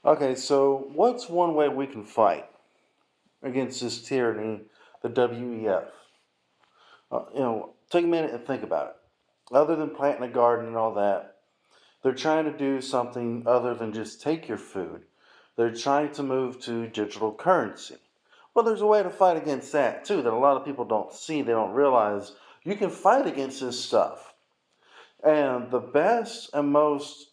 Okay, so what's one way we can fight against this tyranny, the WEF? Take a minute and think about it. Other than planting a garden and all that, they're trying to do something other than just take your food. They're trying to move to digital currency. Well, there's a way to fight against that too that a lot of people don't see, they don't realize. You can fight against this stuff. And the best and most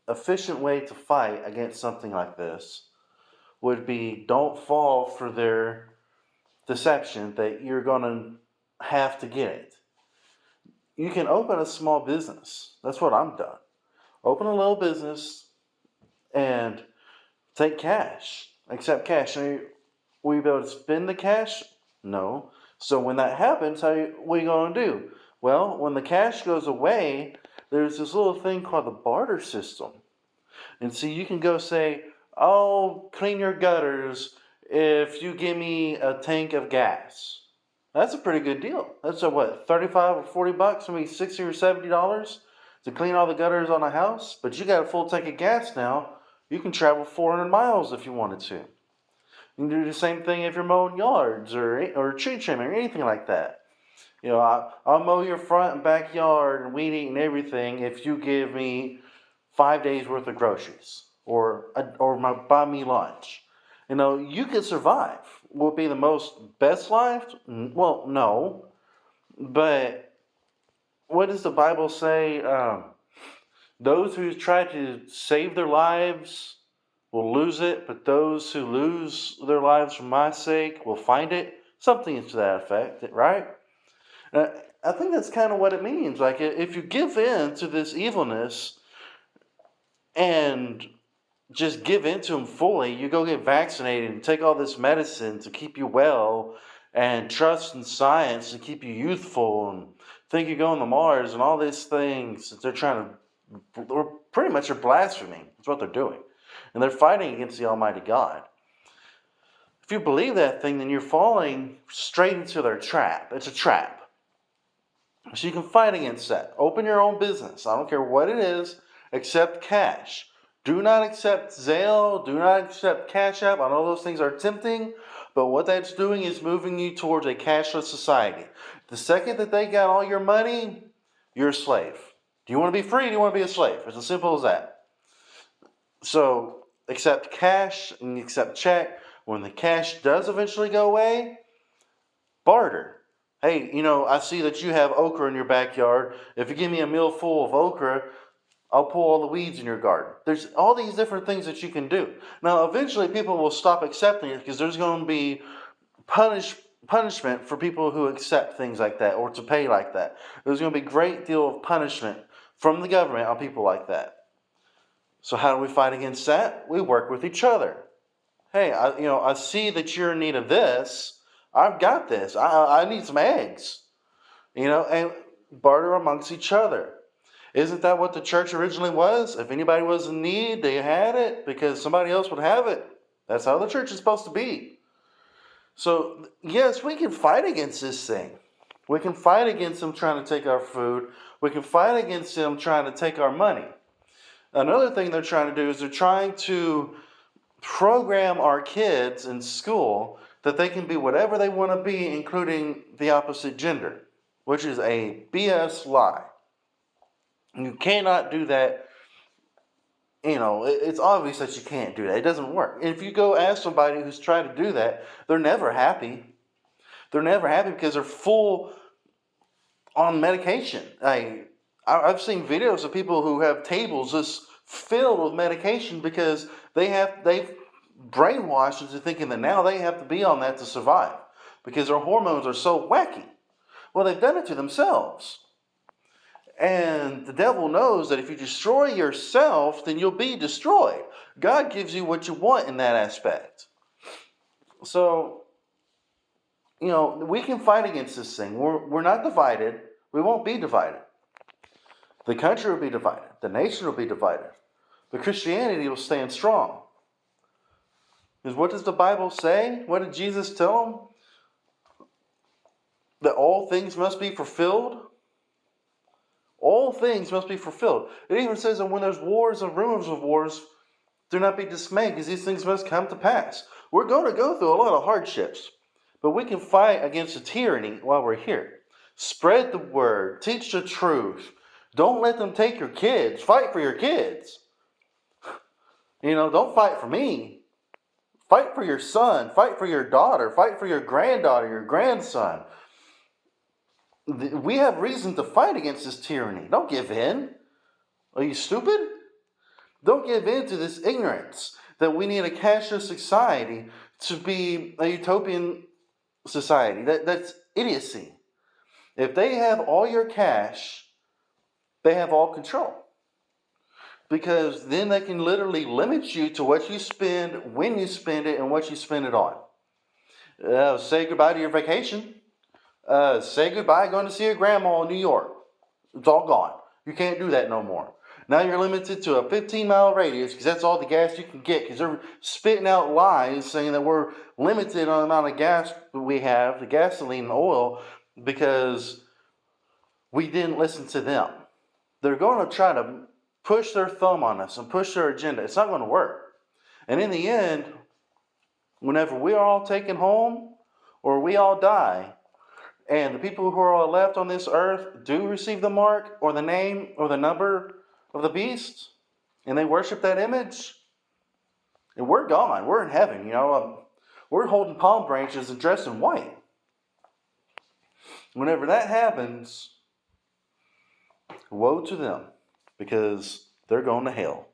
efficient way to fight against something like this would be don't fall for their deception that you're going to have to get it. You can open a small business. That's what I'm done. Open a little business and take cash. Accept cash. Will you be able to spend the cash? No. So when that happens, what are you going to do? Well, when the cash goes away, there's this little thing called the barter system. And so you can go say, I'll clean your gutters if you give me a tank of gas. That's a pretty good deal. That's a what, 35 or 40 bucks, maybe 60 or $70 to clean all the gutters on a house? But you got a full tank of gas now. You can travel 400 miles if you wanted to. You can do the same thing if you're mowing yards or tree trimming or anything like that. I'll mow your front and backyard and weed eat and everything if you give me 5 days worth of groceries or buy me lunch. You can survive. Will it be the most best life? Well, no. But what does the Bible say? Those who try to save their lives will lose it, but those who lose their lives for my sake will find it. Something to that effect, right? Uh, I think that's kind of what it means. Like, if you give in to this evilness and just give in to them fully, you go get vaccinated and take all this medicine to keep you well and trust in science to keep you youthful and think you're going to Mars and all these things that they're pretty much are blaspheming. That's what they're doing. And they're fighting against the Almighty God. If you believe that thing, then you're falling straight into their trap. It's a trap. So you can fight against that. Open your own business. I don't care what it is. Accept cash. Do not accept Zelle. Do not accept Cash App. I know those things are tempting, but what that's doing is moving you towards a cashless society. The second that they got all your money, you're a slave. Do you want to be free? Or do you want to be a slave? It's as simple as that. So accept cash and accept check. When the cash does eventually go away, barter. Hey, I see that you have okra in your backyard. If you give me a meal full of okra, I'll pull all the weeds in your garden. There's all these different things that you can do. Now, eventually, people will stop accepting it because there's going to be punishment for people who accept things like that or to pay like that. There's going to be a great deal of punishment from the government on people like that. So how do we fight against that? We work with each other. Hey, I see that you're in need of this. I've got this. I need some eggs. And barter amongst each other. Isn't that what the church originally was? If anybody was in need, they had it because somebody else would have it. That's how the church is supposed to be. So, yes, we can fight against this thing. We can fight against them trying to take our food. We can fight against them trying to take our money. Another thing they're trying to do is they're trying to program our kids in school that they can be whatever they want to be, including the opposite gender, which is a BS lie. You cannot do that. It's obvious that you can't do that. It doesn't work. If you go ask somebody who's trying to do that, they're never happy. They're never happy because they're full on medication. I've seen videos of people who have tables just filled with medication because they've brainwashed into thinking that now they have to be on that to survive because their hormones are so wacky. Well, they've done it to themselves. And the devil knows that if you destroy yourself, then you'll be destroyed. God gives you what you want in that aspect. So, we can fight against this thing. We're not divided. We won't be divided. The country will be divided. The nation will be divided. But Christianity will stand strong. Because what does the Bible say? What did Jesus tell them? That all things must be fulfilled. All things must be fulfilled. It even says that when there's wars and rumors of wars, Do not be dismayed, because these things must come to pass. We're going to go through a lot of hardships, but we can fight against the tyranny while we're here. Spread the word. Teach the truth. Don't let them take your kids. Fight for your kids. Don't fight for me. Fight for your son. Fight for your daughter. Fight for your granddaughter, your grandson. We have reason to fight against this tyranny. Don't give in. Are you stupid? Don't give in to this ignorance that we need a cashless society to be a utopian society. That's idiocy. If they have all your cash, they have all control. Because then they can literally limit you to what you spend, when you spend it, and what you spend it on. Say goodbye to your vacation. Say goodbye going to see your grandma in New York. It's all gone. You can't do that no more. Now you're limited to a 15-mile radius because that's all the gas you can get, because they're spitting out lies saying that we're limited on the amount of gas we have, the gasoline and oil, because we didn't listen to them. They're going to try to push their thumb on us and push their agenda. It's not going to work. And in the end, whenever we are all taken home or we all die, and the people who are left on this earth do receive the mark or the name or the number of the beast, and they worship that image, and we're gone. We're in heaven, we're holding palm branches and dressed in white. Whenever that happens, woe to them, because they're going to hell.